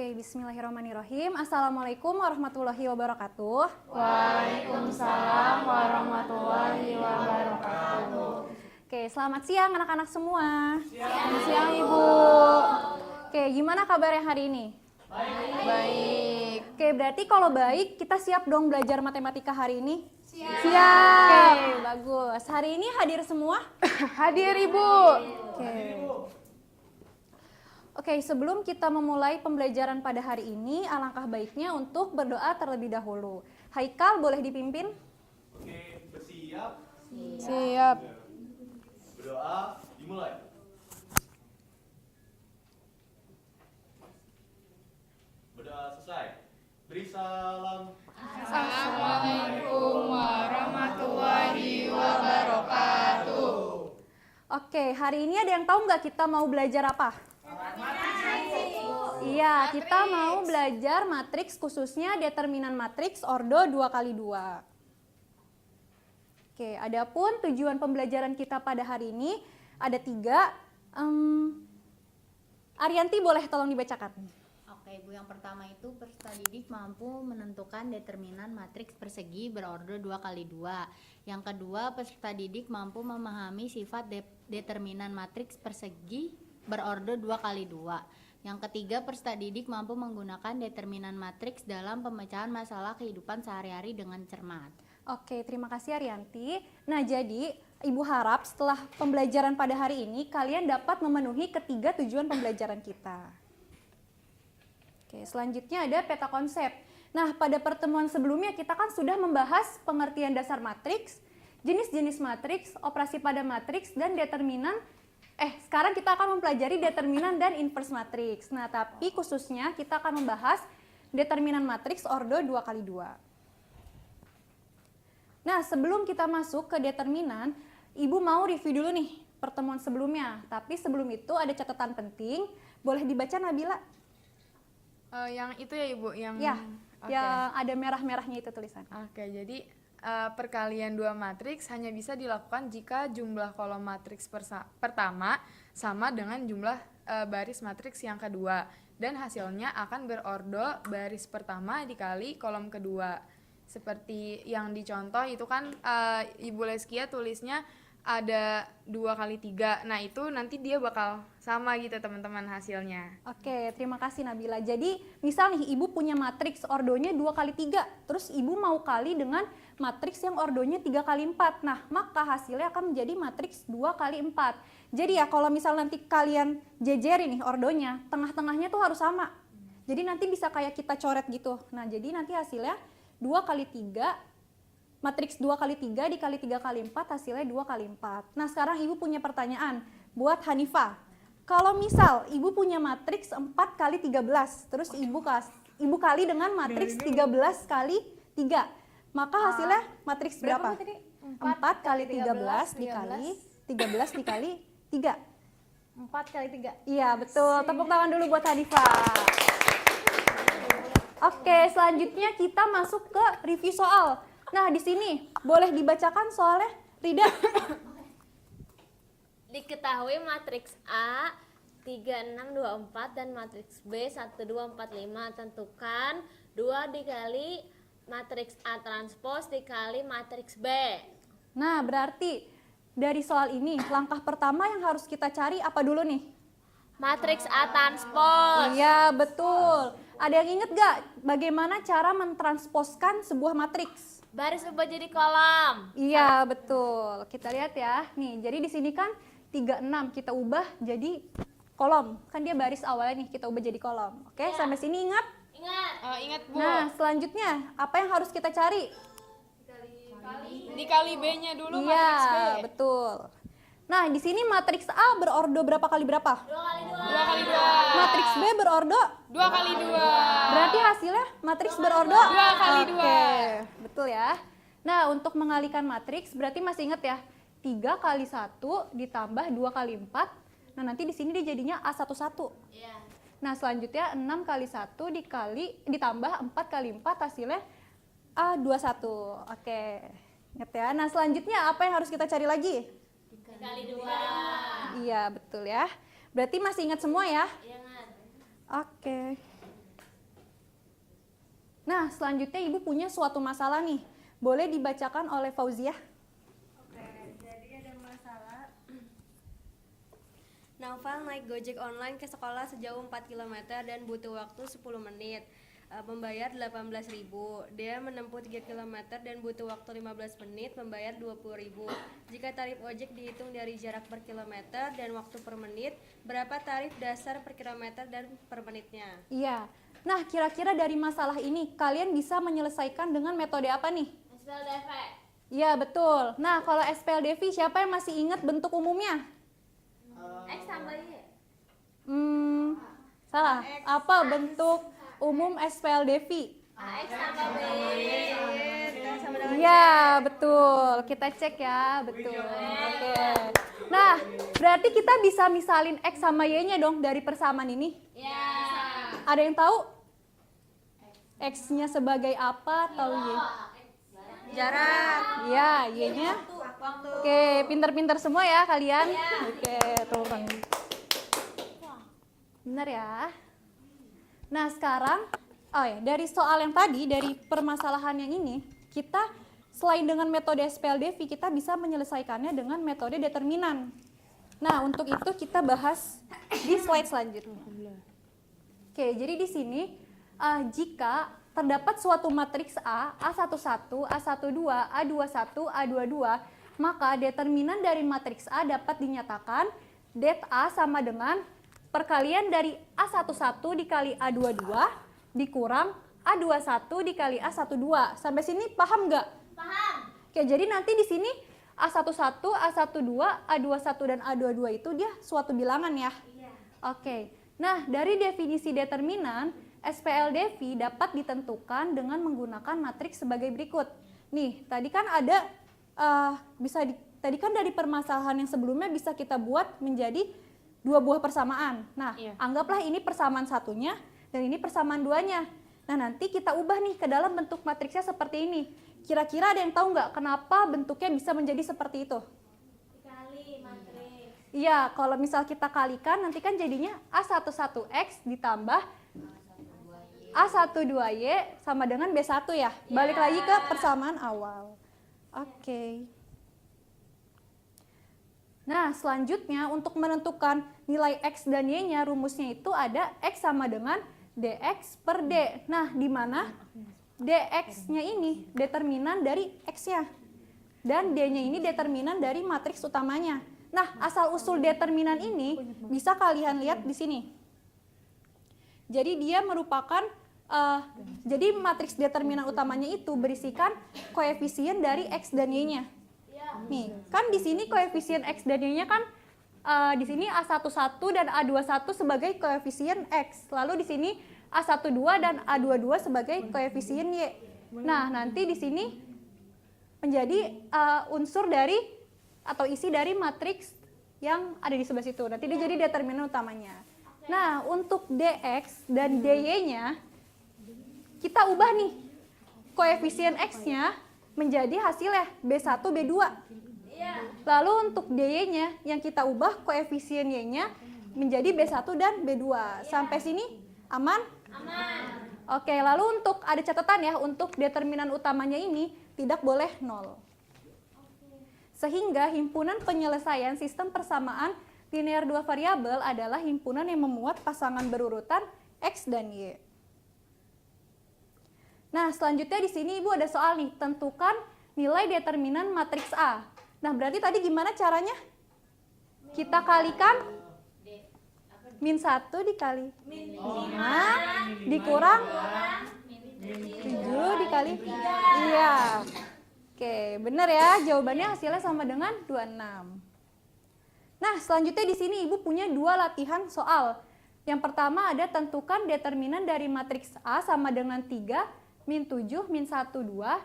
Oke, bismillahirrahmanirrahim. Assalamualaikum warahmatullahi wabarakatuh. Waalaikumsalam warahmatullahi wabarakatuh. Oke, selamat siang anak-anak semua. Selamat siang Ibu. Oke, gimana kabarnya hari ini? Baik. Oke, berarti kalau baik kita siap dong belajar matematika hari ini? Siap. Oke, bagus. Hari ini hadir semua? Hadir Ibu. Oke. Oke, sebelum kita memulai pembelajaran pada hari ini, alangkah baiknya untuk berdoa terlebih dahulu. Haikal, boleh dipimpin? Oke, bersiap. Siap. Berdoa, dimulai. Berdoa selesai. Beri salam. Assalamualaikum warahmatullahi wabarakatuh. Oke, hari ini ada yang tahu nggak kita mau belajar apa? Iya, kita mau belajar matriks, khususnya determinan matriks ordo 2x2. Oke, adapun tujuan pembelajaran kita pada hari ini ada 3. Arianti boleh tolong dibacakan. Oke Ibu, yang pertama itu peserta didik mampu menentukan determinan matriks persegi berordo 2x2. Yang kedua, peserta didik mampu memahami sifat determinan matriks persegi berordo 2x2. Yang ketiga, peserta didik mampu menggunakan determinan matriks dalam pemecahan masalah kehidupan sehari-hari dengan cermat. Oke, terima kasih Arianti. Nah, jadi Ibu harap setelah pembelajaran pada hari ini kalian dapat memenuhi ketiga tujuan pembelajaran kita. Oke, selanjutnya ada peta konsep. Nah, pada pertemuan sebelumnya kita kan sudah membahas pengertian dasar matriks, jenis-jenis matriks, operasi pada matriks, dan determinan. Sekarang kita akan mempelajari determinan dan inverse matriks. Nah, tapi khususnya kita akan membahas determinan matriks ordo 2x2. Nah, sebelum kita masuk ke determinan, Ibu mau review dulu nih pertemuan sebelumnya. Tapi sebelum itu ada catatan penting. Boleh dibaca Nabila? Yang itu ya Ibu, yang Yang ada merah-merahnya itu tulisan. Oke, jadi perkalian dua matriks hanya bisa dilakukan jika jumlah kolom matriks pertama sama dengan jumlah baris matriks yang kedua, dan hasilnya akan berordo baris pertama dikali kolom kedua. Seperti yang dicontoh itu kan Ibu Leskia tulisnya ada 2x3. Nah, itu nanti dia bakal sama gitu teman-teman hasilnya. Oke, terima kasih Nabila. Jadi, misal nih Ibu punya matriks ordonya 2x3, terus Ibu mau kali dengan matriks yang ordonya 3x4. Nah, maka hasilnya akan menjadi matriks 2x4. Jadi ya, kalau misal nanti kalian jejerin nih ordonya, tengah-tengahnya tuh harus sama. Jadi nanti bisa kayak kita coret gitu. Nah, jadi nanti hasilnya 2x3, matriks 2x3 dikali 3x4 hasilnya 2x4. Nah, sekarang Ibu punya pertanyaan buat Hanifah. Kalau misal Ibu punya matriks 4x13, terus Ibu kali dengan matriks 13 kali 3, maka hasilnya matriks berapa? 4x13 dikali 13 dikali 3. 4 kali 3. Iya, betul. Tepuk tangan dulu buat Hanifah. Oke, selanjutnya kita masuk ke review soal. Nah, di sini boleh dibacakan soalnya, Rida. Diketahui matriks A 3624 dan matriks B 1245. Tentukan 2 dikali matriks A transpos dikali matriks B. Nah, berarti dari soal ini langkah pertama yang harus kita cari apa dulu nih? Matriks A transpos. Iya, betul. Ada yang inget gak bagaimana cara mentransposkan sebuah matriks? Baris ubah jadi kolom. Iya, betul. Kita lihat ya. Nih, jadi di sini kan 36 kita ubah jadi kolom. Kan dia baris awalnya nih, kita ubah jadi kolom. Oke, sampai sini ingat? Ingat. Ingat Bu, Nah, selanjutnya apa yang harus kita cari? dikali B-nya dulu Iya, matriks B. betul. Nah, di sini matriks A berordo berapa kali berapa? 2 kali 2. 2x2. Matriks B berordo 2x2. berarti hasilnya matriks berordo 2x2. Oke, betul ya. Nah, untuk mengalihkan matriks berarti masih ingat ya, 3 kali 1 ditambah 2 kali 4. Nah, nanti di sini dia jadinya A11. Iya. Nah, selanjutnya 6 kali 1 ditambah 4 kali 4 hasilnya A21. Oke, ingat ya. Nah, selanjutnya apa yang harus kita cari lagi? Dikali 2. Iya, betul ya. Berarti masih ingat semua ya? Ingat. Oke. Nah, selanjutnya Ibu punya suatu masalah nih. Boleh dibacakan oleh Fauziah? Oke, jadi ada masalah. Naufal naik Gojek online ke sekolah sejauh 4 km dan butuh waktu 10 menit. Membayar 18.000. Dia menempuh 3 km dan butuh waktu 15 menit, membayar 20.000. Jika tarif ojek dihitung dari jarak per kilometer dan waktu per menit, berapa tarif dasar per kilometer dan per menitnya? Iya. Nah, kira-kira dari masalah ini kalian bisa menyelesaikan dengan metode apa nih? SPLDV. Iya, betul. Nah, kalau SPLDV siapa yang masih ingat bentuk umumnya? X tambah Y. Salah. Apa bentuk umum SPLDV? X tambah B. Iya, betul. Kita cek ya, betul. Oke. Nah, berarti kita bisa misalin X sama Y-nya dong dari persamaan ini. Ya. Ada yang tahu? X-nya sebagai apa atau Y? Jarak. Ya, Y-nya? Oke, pinter-pinter semua ya kalian. Oke, turun. Benar ya. Nah, sekarang dari soal yang tadi, dari permasalahan yang ini, kita selain dengan metode SPLDV, kita bisa menyelesaikannya dengan metode determinan. Nah, untuk itu kita bahas di slide selanjutnya. Oke, jadi di sini jika terdapat suatu matriks A, A11, A12, A21, A22, maka determinan dari matriks A dapat dinyatakan det A sama dengan perkalian dari A11 dikali A22 dikurang A21 dikali A12. Sampai sini paham nggak? Paham. Oke, jadi nanti di sini A11, A12, A21, dan A22 itu dia suatu bilangan ya? Iya. Oke, nah dari definisi determinan, SPLDV dapat ditentukan dengan menggunakan matriks sebagai berikut. Nih, tadi kan ada, tadi kan dari permasalahan yang sebelumnya bisa kita buat menjadi dua buah persamaan. Nah, anggaplah ini persamaan satunya dan ini persamaan duanya. Nah, nanti kita ubah nih ke dalam bentuk matriksnya seperti ini. Kira-kira ada yang tahu nggak kenapa bentuknya bisa menjadi seperti itu? Dikali matriks. Iya, kalau misal kita kalikan nanti kan jadinya A11X ditambah A12Y sama dengan B1 ya. Balik lagi ke persamaan awal. Oke. Nah, selanjutnya untuk menentukan nilai X dan Y-nya, rumusnya itu ada X sama dengan dx per d. Nah, di mana dx-nya ini determinan dari X-nya. Dan D-nya ini determinan dari matriks utamanya. Nah, asal-usul determinan ini bisa kalian lihat di sini. Jadi dia merupakan, jadi matriks determinan utamanya itu berisikan koefisien dari X dan Y-nya. Nih, kan di sini koefisien X dan Y-nya kan di sini A11 dan A21 sebagai koefisien X. Lalu di sini A12 dan A22 sebagai koefisien Y. Nah, nanti di sini menjadi unsur dari atau isi dari matriks yang ada di sebelah situ. Nanti dia jadi determinan utamanya. Nah, untuk dx dan dy-nya kita ubah nih. Koefisien X-nya menjadi hasilnya B1, B2. Lalu untuk dy-nya yang kita ubah koefisien y-nya menjadi B1 dan B2. Sampai sini aman? Aman. Oke, lalu untuk ada catatan ya, untuk determinan utamanya ini tidak boleh 0. Sehingga himpunan penyelesaian sistem persamaan linear dua variabel adalah himpunan yang memuat pasangan berurutan X dan Y. Nah, selanjutnya di sini Ibu ada soal nih, tentukan nilai determinan matriks A. Nah, berarti tadi gimana caranya? Kita kalikan min 1 dikali 5 dikurang 7 dikali 3. Iya. Oke, benar ya. Jawabannya hasilnya sama dengan 26. Nah, selanjutnya di sini Ibu punya dua latihan soal. Yang pertama ada tentukan determinan dari matriks A sama dengan 3, min 7, min 1, 2.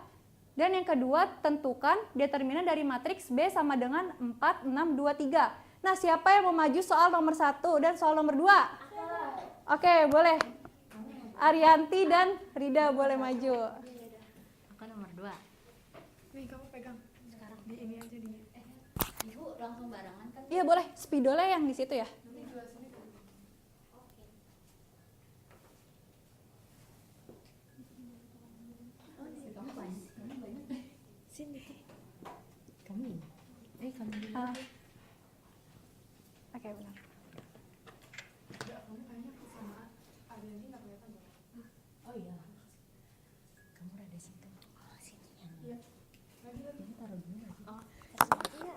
Dan yang kedua, tentukan determinan dari matriks B sama dengan 4, 6, 2, 3. Nah, siapa yang mau maju soal nomor 1 dan soal nomor 2? Oke, boleh. Arianti dan Rida boleh maju. Aku nomor 2. Nih, kamu pegang. Sekarang di ini aja di. Ibu langsung barengan kan? Iya, boleh. Spidolnya yang di situ ya. Ah. Oke, benar. Oh iya. Kamu rada situ. Oh, sini. Iya. Ini taruh dulu nggak sih? Oh, iya.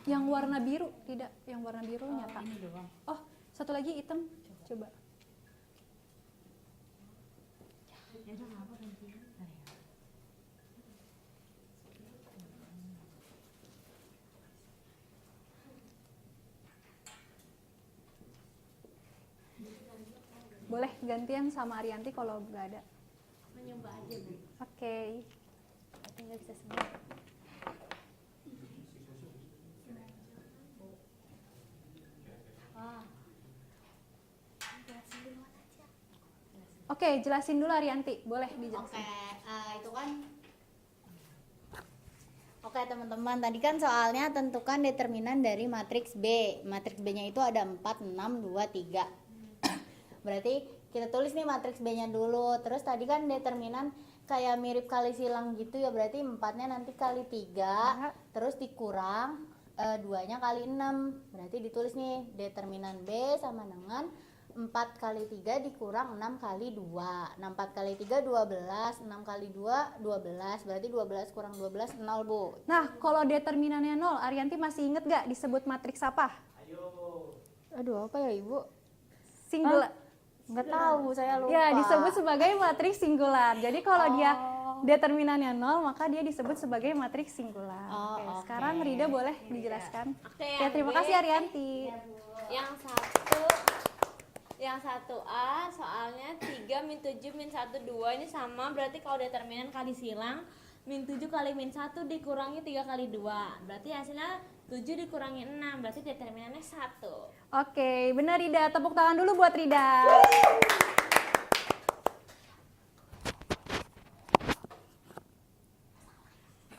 Yang warna biru tidak, yang warna biru nyata. Ini doang. Oh, satu lagi hitam. Coba. Emang apa nanti? Nah, ya. Boleh gantian sama Arianti kalau nggak ada. Mencoba aja, Bu. Oke. Tinggal bisa semua. Ah, Oke, jelasin dulu Arianti. Boleh dijelasin. Oke, itu kan. Oke teman-teman, tadi kan soalnya tentukan determinan dari matriks B. Matriks B-nya itu ada 4, 6, 2, 3. Berarti kita tulis nih matriks B-nya dulu. Terus tadi kan determinan kayak mirip kali silang gitu ya. Berarti 4-nya nanti kali 3, terus dikurang 2-nya kali 6. Berarti ditulis nih determinan B sama dengan 4 kali 3 dikurang 6 kali 2. Nah, 4 kali 3 12, 6 kali 2 12. Berarti 12 kurang 12 0, Bu. Nah, kalau determinannya 0, Arianti masih inget gak disebut matriks apa? Ayo. Aduh, apa ya, Ibu? Singular. Nggak tahu, saya lupa. Ya, disebut sebagai matriks singular. Jadi kalau dia determinannya 0, maka dia disebut sebagai matriks singular. Oh, Oke, oke. sekarang Rida boleh dijelaskan. Oke, Oke, yang terima B. kasih Arianti. Yang 1A soalnya 3 min 7 min 1 2 ini sama, berarti kalau determinan kali silang min 7 kali min 1 dikurangi 3 kali 2, berarti hasilnya 7 dikurangi 6, berarti determinannya 1. Oke, benar Rida. Tepuk tangan dulu buat Rida.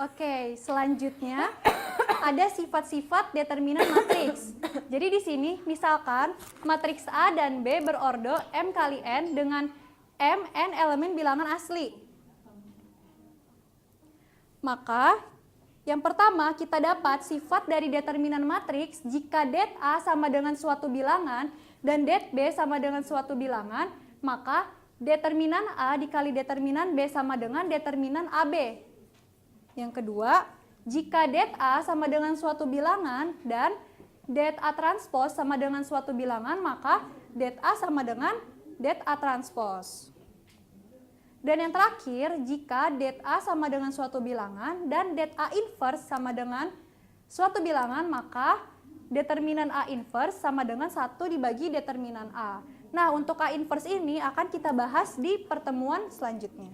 Oke, selanjutnya ada sifat-sifat determinan matriks. Jadi di sini misalkan matriks A dan B berordo M kali N dengan M, N elemen bilangan asli. Maka yang pertama kita dapat sifat dari determinan matriks jika det A sama dengan suatu bilangan dan det B sama dengan suatu bilangan, maka determinan A dikali determinan B sama dengan determinan AB. Yang kedua, jika det A sama dengan suatu bilangan dan det A transpose sama dengan suatu bilangan, maka det A sama dengan det A transpose. Dan yang terakhir, jika det A sama dengan suatu bilangan dan det A inverse sama dengan suatu bilangan, maka determinan A inverse sama dengan 1 dibagi determinan A. Nah, untuk A inverse ini akan kita bahas di pertemuan selanjutnya.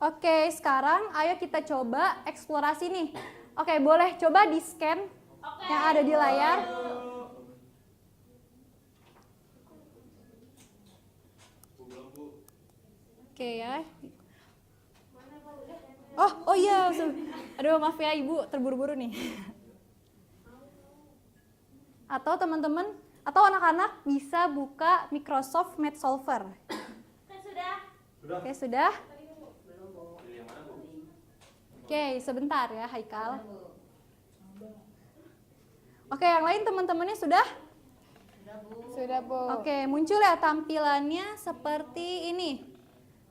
Oke, sekarang ayo kita coba eksplorasi nih. Oke, boleh coba di-scan yang ada di layar. Oke ya. Oh iya, aduh maaf ya Ibu, terburu-buru nih. Atau teman-teman, atau anak-anak bisa buka Microsoft Math Solver. Oke, sudah? Oke, sebentar ya Haikal. Oke, yang lain teman-temannya sudah? Sudah, Bu. Oke, muncul ya tampilannya seperti ini.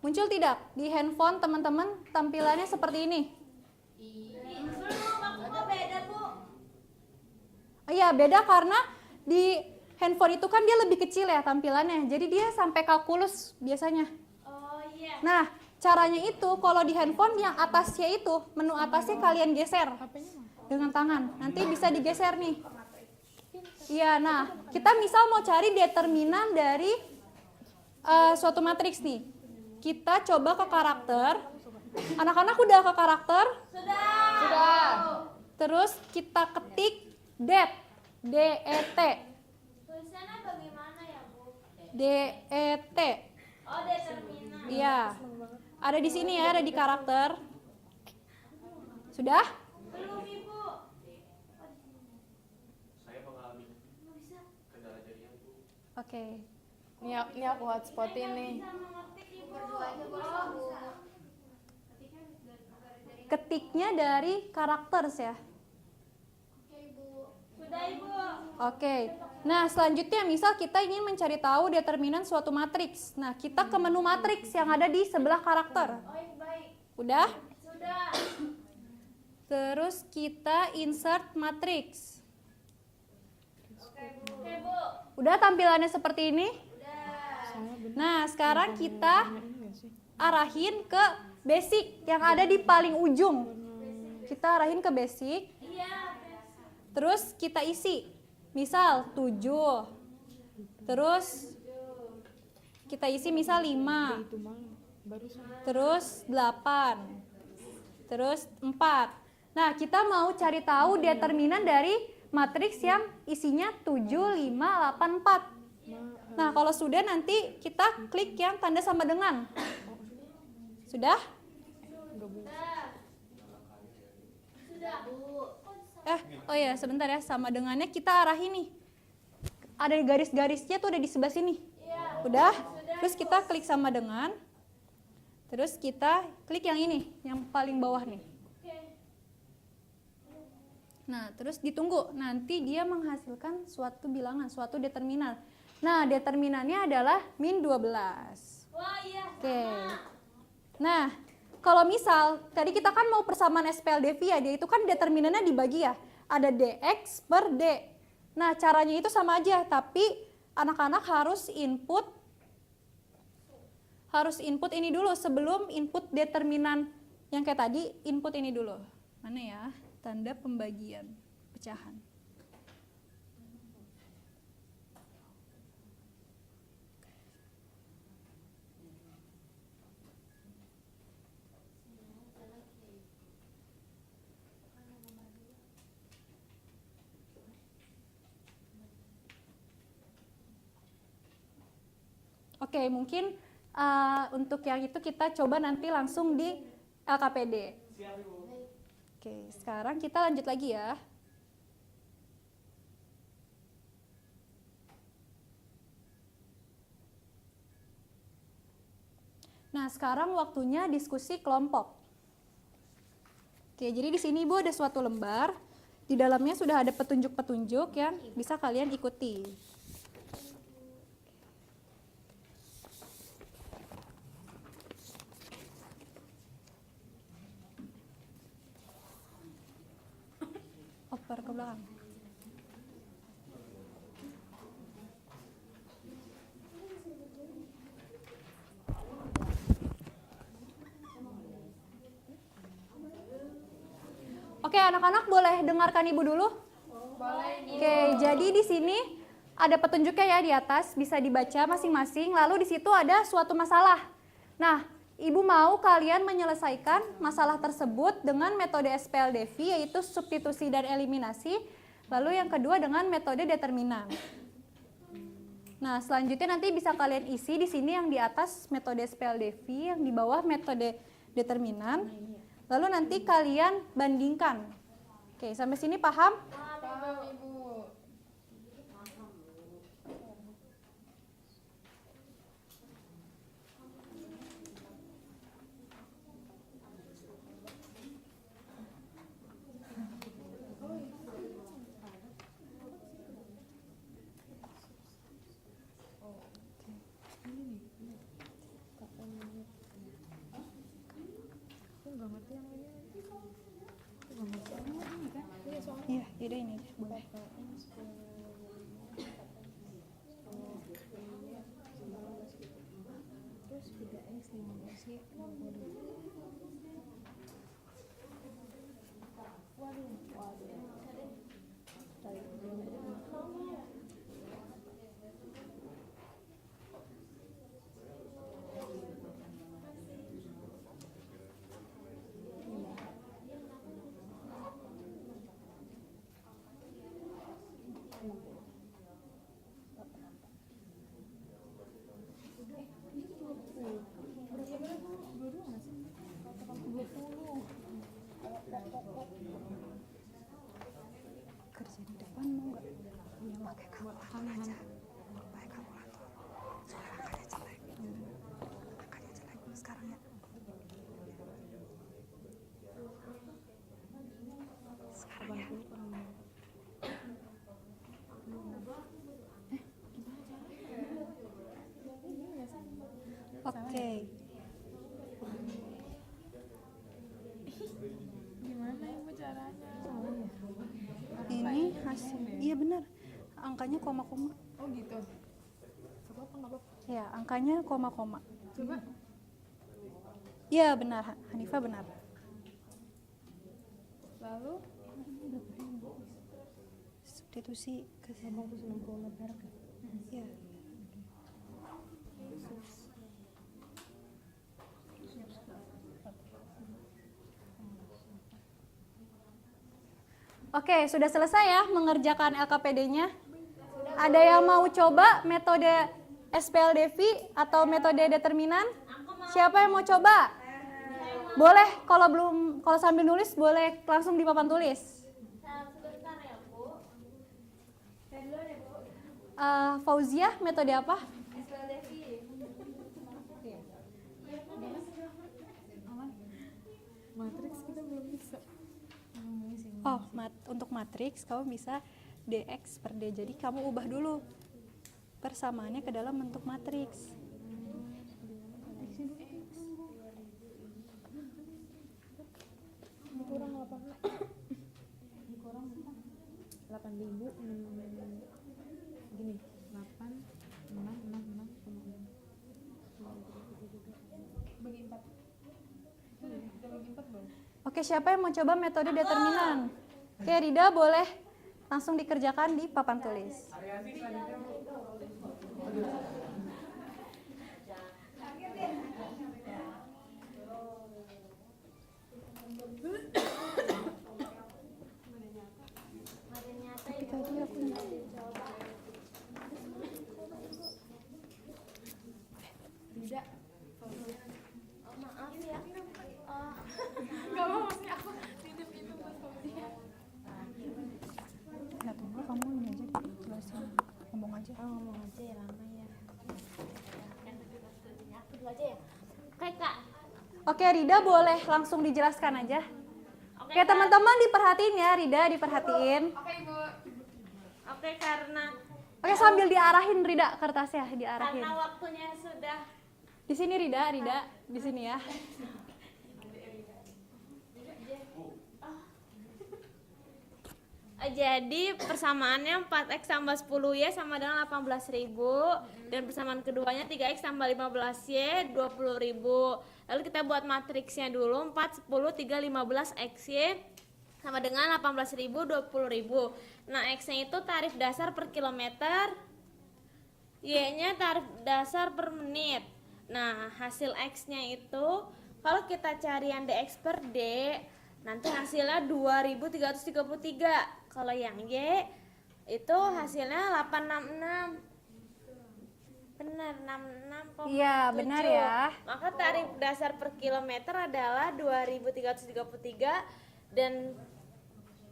Muncul tidak? Di handphone teman-teman tampilannya seperti ini. Kok beda, Bu? Iya, beda karena di handphone itu kan dia lebih kecil ya tampilannya. Jadi dia sampai kalkulus biasanya. Oh iya. Nah, caranya itu kalau di handphone yang atasnya itu, menu atasnya kalian geser dengan tangan. Nanti bisa digeser nih. Iya, nah kita misal mau cari determinan dari suatu matriks nih. Kita coba ke karakter. Anak-anak udah ke karakter? Sudah. Terus kita ketik det, D-E-T, Tulisannya bagaimana ya, Bu? D-E-T. Oh, determinan. Iya. Ada di sini ya, ada di karakter. Sudah? Belum, Ibu. Saya mengalami kendala jaringan, Bu. Oke. Ini aku hotspotin nih. Ketiknya dari karakters ya. Sudah Ibu. Oke. Nah, selanjutnya misal kita ingin mencari tahu determinan suatu matriks. Nah, kita ke menu matriks yang ada di sebelah karakter. Udah? Sudah. Terus kita insert matriks. Oke Bu. Udah tampilannya seperti ini? Nah, sekarang kita arahin ke basic yang ada di paling ujung. Kita arahin ke basic. Iya. Terus kita isi. Misal 7. Terus kita isi misal 5. Terus 8. Terus 4. Nah, kita mau cari tahu determinan dari matriks yang isinya 7, 5, 8, 4. Nah, kalau sudah nanti kita klik yang tanda sama dengan. Sudah? Oh ya, sebentar ya, sama dengannya kita arahin nih. Ada garis-garisnya tuh ada di sebelah sini. Udah? Terus kita klik sama dengan. Terus kita klik yang ini, yang paling bawah nih. Nah, terus ditunggu. Nanti dia menghasilkan suatu bilangan, suatu determinan. Nah, determinannya adalah min 12. Wah, iya. Oke. Nah, kalau misal tadi kita kan mau persamaan SPLDV ya, dia itu kan determinannya dibagi ya. Ada dx per d. Nah, caranya itu sama aja, tapi anak-anak harus input ini dulu sebelum input determinan yang kayak tadi, input ini dulu. Mana ya? Tanda pembagian pecahan. Oke, mungkin untuk yang itu kita coba nanti langsung di LKPD. Siap Ibu. Oke, sekarang kita lanjut lagi ya. Nah, sekarang waktunya diskusi kelompok. Oke, jadi di sini Ibu ada suatu lembar. Di dalamnya sudah ada petunjuk-petunjuk yang bisa kalian ikuti. Oper ke belakang. Oke, anak-anak boleh dengarkan Ibu dulu? Boleh. Oke, jadi di sini ada petunjuknya ya di atas, bisa dibaca masing-masing. Lalu di situ ada suatu masalah. Nah, Ibu mau kalian menyelesaikan masalah tersebut dengan metode SPLDV, yaitu substitusi dan eliminasi. Lalu yang kedua dengan metode determinan. Nah, selanjutnya nanti bisa kalian isi di sini yang di atas metode SPLDV, yang di bawah metode determinan. Lalu nanti kalian bandingkan. Oke, sampai sini paham? Paham Ibu. Iya, yaudah ini boleh. Kerja di depan mau nggak? Pakai kalkulator aja. Pakai kalkulator. Oke. Gimana ibu caranya? Ini hasil. Iya benar. Angkanya koma-koma. Oh gitu. Coba apa nggak apa? Ya, angkanya koma-koma. Coba. Iya benar, Hanifah benar. Lalu Substitusi ke 560 meter. Ya. Oke, sudah selesai ya mengerjakan LKPD-nya? Ada yang mau coba metode SPLDV atau metode determinan? Siapa yang mau coba? Boleh, kalau sambil nulis boleh langsung di papan tulis. Sebentar ya, Bu. Fauziah, metode apa? matriks kita belum bisa. Oh, untuk matriks kamu bisa dx per d. Jadi kamu ubah dulu persamaannya ke dalam bentuk matriks. Kurang 8.000 gini 8 bagi 4 bagi 4 belum? Oke, siapa yang mau coba metode determinan? Oke, Rida boleh langsung dikerjakan di papan tulis. Tapi tadi aku Tidak. Oh, maaf ya. Oh, Enggak mau maksudnya aku titip itu buat Fauziah. ya tunggu kamu ini aja jelasin, ngomong aja. ngomong aja ya lama ya. Aku dulu aja ya. Oke, Kak. Oke, Rida boleh langsung dijelaskan aja. Oke, Oke, teman-teman diperhatiin ya, Rida diperhatiin. Oke ibu. Oke, karena Oke, sambil diarahin Rida kertasnya, diarahin. waktunya sudah. Di sini Rida, di sini ya. Jadi persamaannya 4x tambah 10y sama dengan 18.000 dan persamaan keduanya 3x tambah 15y 20.000. Lalu kita buat matriksnya dulu 4, 10, 3, 15xy sama dengan 18.000 20.000. Nah, x-nya itu tarif dasar per kilometer, y-nya tarif dasar per menit. Nah, hasil x-nya itu kalau kita cari yang dx per d nanti hasilnya 2333. Kalau yang Y itu hasilnya 866. Benar, 66,7. Iya, benar ya. Maka tarif dasar per kilometer adalah 2333 dan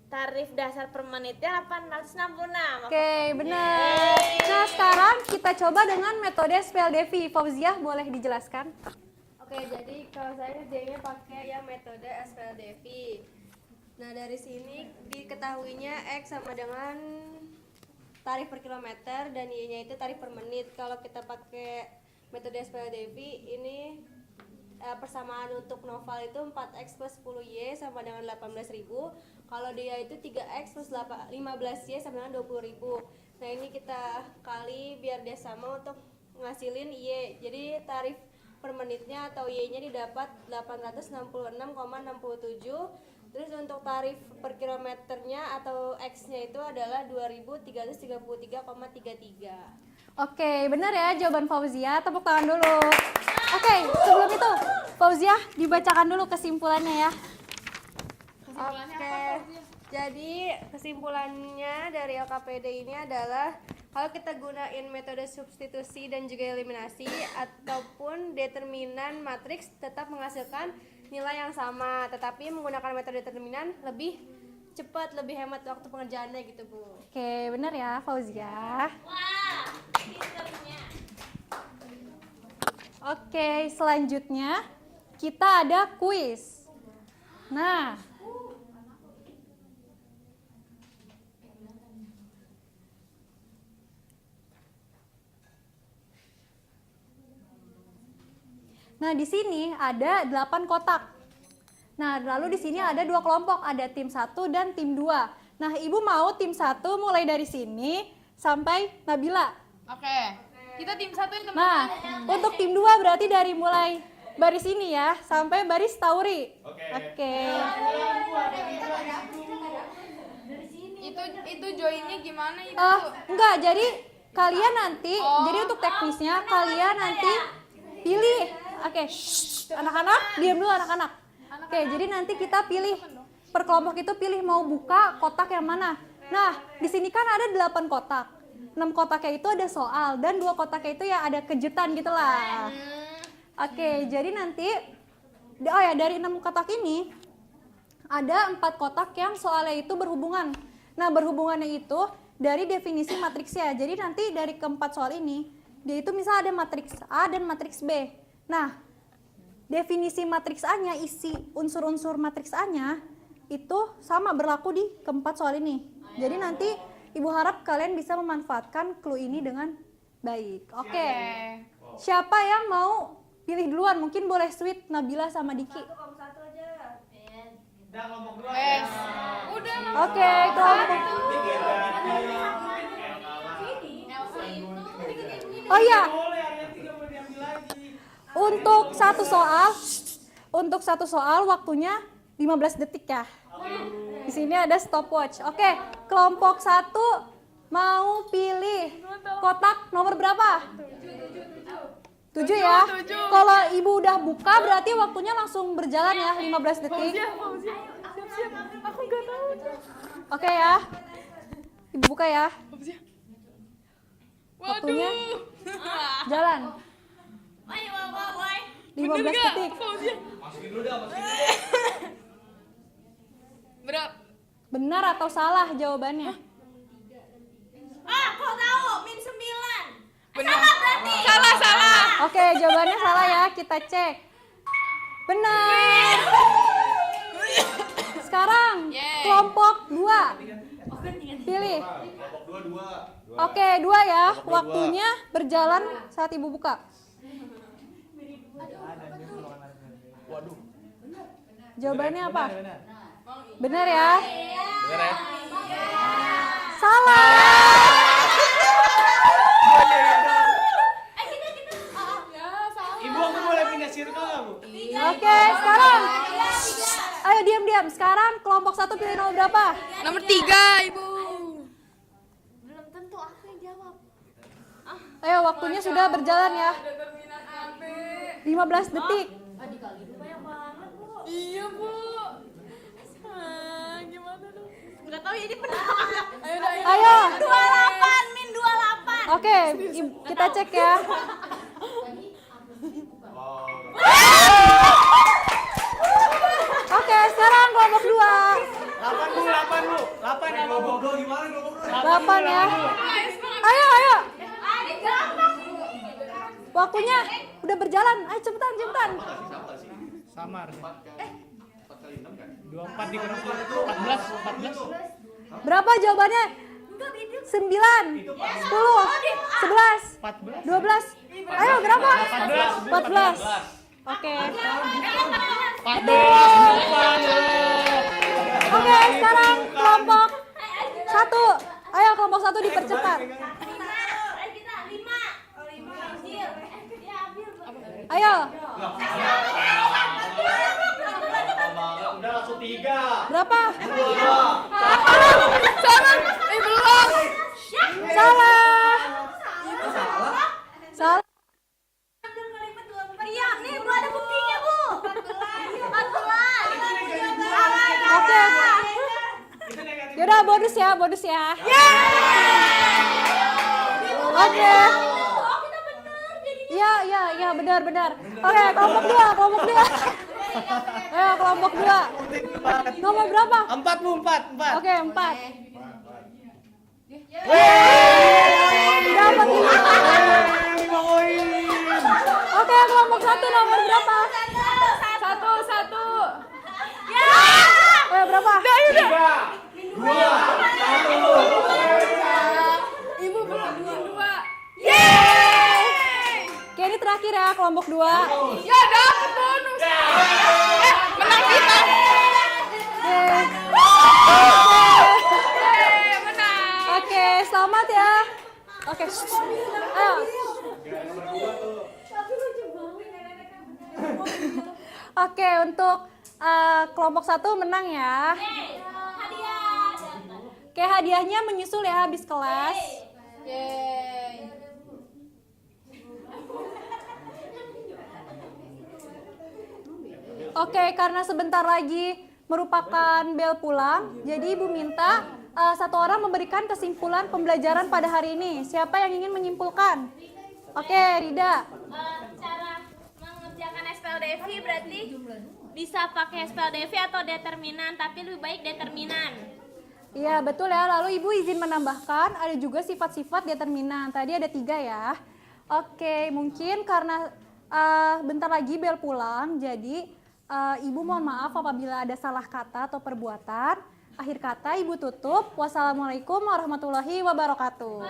tarif dasar per menitnya 866. Oke, benar. Nah, sekarang kita coba dengan metode SPLDV. Fauziah boleh dijelaskan? Oke, jadi kalau saya ngerjainnya pakai yang metode SPLDV. Nah, dari sini diketahuinya X sama dengan tarif per kilometer dan Y-nya itu tarif per menit. Kalau kita pakai metode SPLDV, ini persamaan untuk noval itu 4X plus 10Y sama dengan 18.000. Kalau dia itu 3X plus 15Y sama dengan 20.000. Nah, ini kita kali biar dia sama untuk ngasilin Y. Jadi tarif per menitnya atau Y-nya didapat 866,67. Terus untuk tarif per kilometernya atau X-nya itu adalah 2333,33. Oke, benar ya jawaban Fauziah. Tepuk tangan dulu. Oke, sebelum itu Fauziah dibacakan dulu kesimpulannya ya. Oke, jadi kesimpulannya dari LKPD ini adalah kalau kita gunain metode substitusi dan juga eliminasi ataupun determinan matriks tetap menghasilkan nilai yang sama, tetapi menggunakan metode determinan lebih cepat, lebih hemat waktu pengerjaannya gitu, Bu. Oke, benar ya Fauziah. Wah, pinternya. Oke, selanjutnya kita ada kuis. Nah, Nah, di sini ada 8 kotak. Nah, lalu di sini ada 2 kelompok, ada tim 1 dan tim 2. Nah, Ibu mau tim 1 mulai dari sini sampai Nabila. Oke. Kita tim 1 ya, teman-teman. Nah, untuk tim 2 berarti dari mulai baris ini ya sampai baris Tauri. Oke. Itu joinnya gimana itu? Enggak, jadi kalian nanti, jadi untuk teknisnya kalian nanti pilih. Oke, shh, anak-anak, diam dulu anak-anak. Oke, jadi nanti kita pilih per kelompok itu pilih mau buka kotak yang mana. Nah, di sini kan ada 8 kotak. 6 kotaknya itu ada soal dan 2 kotaknya itu ya ada kejutan gitu lah. Oke, jadi nanti dari 6 kotak ini ada 4 kotak yang soalnya itu berhubungan. Nah, berhubungannya itu dari definisi matriksnya. Jadi nanti dari keempat soal ini, dia itu misal ada matriks A dan matriks B. Nah, definisi matriks A-nya, isi unsur-unsur matriks A-nya itu sama berlaku di keempat soal ini. Jadi nanti Ibu harap kalian bisa memanfaatkan clue ini dengan baik. Oke. Siapa yang mau pilih duluan? Mungkin boleh sweet Nabila sama Diki. Udah. Oke, kelompok. Oh iya. Untuk satu soal waktunya 15 detik ya. Di sini ada stopwatch. Oke, kelompok 1 mau pilih kotak nomor berapa? 7 ya. Kalau Ibu udah buka berarti waktunya langsung berjalan ya, 15 detik. Aku nggak tahu. Oke ya. Ibu buka ya. Waktunya jalan. 15 detik. Masukin dulu dah, Berapa? Benar atau salah jawabannya? Kok tahu? Min 9. Benar. Salah. Oke, jawabannya salah ya. Kita cek. Benar. Sekarang kelompok 2. Pilih. Kelompok 2. Oke, 2 ya. Waktunya berjalan saat Ibu buka. Jawabannya apa? Benar ya? Bener ya? Salah. Ibu, aku boleh pindah circle nggak, Bu? Oke, sekarang. Ayo diam-diam. Sekarang kelompok 1 pilih nomor berapa? Nomor 3, Ibu. Belum tentu aku yang jawab. Ayo, waktunya sudah berjalan ya. Determinan AB. 15 detik. Iya, Bu. Gimana dong? Enggak tahu ini benar. Ayo. 28, Min 28. Oke, kita cek ya. Oke, sekarang kelompok 2. 8, Bu. 8 ya, kelompok 2 gimana kelompok 2? 8 ya. Ayo. Waktunya udah berjalan. Ayo cepetan. Sama harusnya. 4 kali 6 kan? 24 dikurang 14. Berapa jawabannya? 9, 10, 11, 12. Ayo berapa? 14. Oke. Oke, sekarang kelompok 1. Ayo kelompok 1 dipercepat. Kita 5. Ayo. Udah langsung 3. Berapa? 2. Belum. Salah. Salah. Iya, nih Bu ada buktinya, Bu. 14. Oke. Yaudah bonus ya. Oke. Iya, benar. Oke, kelompok 2. Ayo, kelompok 2. Nomor berapa? 4, Bu, 4. Oke, 4. Dapat 5. Oke, kelompok 1 nomor berapa? 1. Ayo, berapa? 3, 2, 1. Ibu belum 2. Oke, ini terakhir ya, kelompok 2. Ya dapat bonus. Menang kita. Menang. Oke, selamat ya. Oke. Ayo. Oke, untuk kelompok 1 menang ya. Oke, hadiahnya menyusul ya habis kelas. Oke, karena sebentar lagi merupakan bel pulang, jadi Ibu minta satu orang memberikan kesimpulan pembelajaran pada hari ini. Siapa yang ingin menyimpulkan? Oke, Rida. Cara mengerjakan SPLDV berarti bisa pakai SPLDV atau determinan, tapi lebih baik determinan. Iya, betul ya. Lalu Ibu izin menambahkan ada juga sifat-sifat determinan. Tadi ada 3 ya. Oke, mungkin karena bentar lagi bel pulang, jadi Ibu mohon maaf apabila ada salah kata atau perbuatan. Akhir kata Ibu tutup. Wassalamualaikum warahmatullahi wabarakatuh.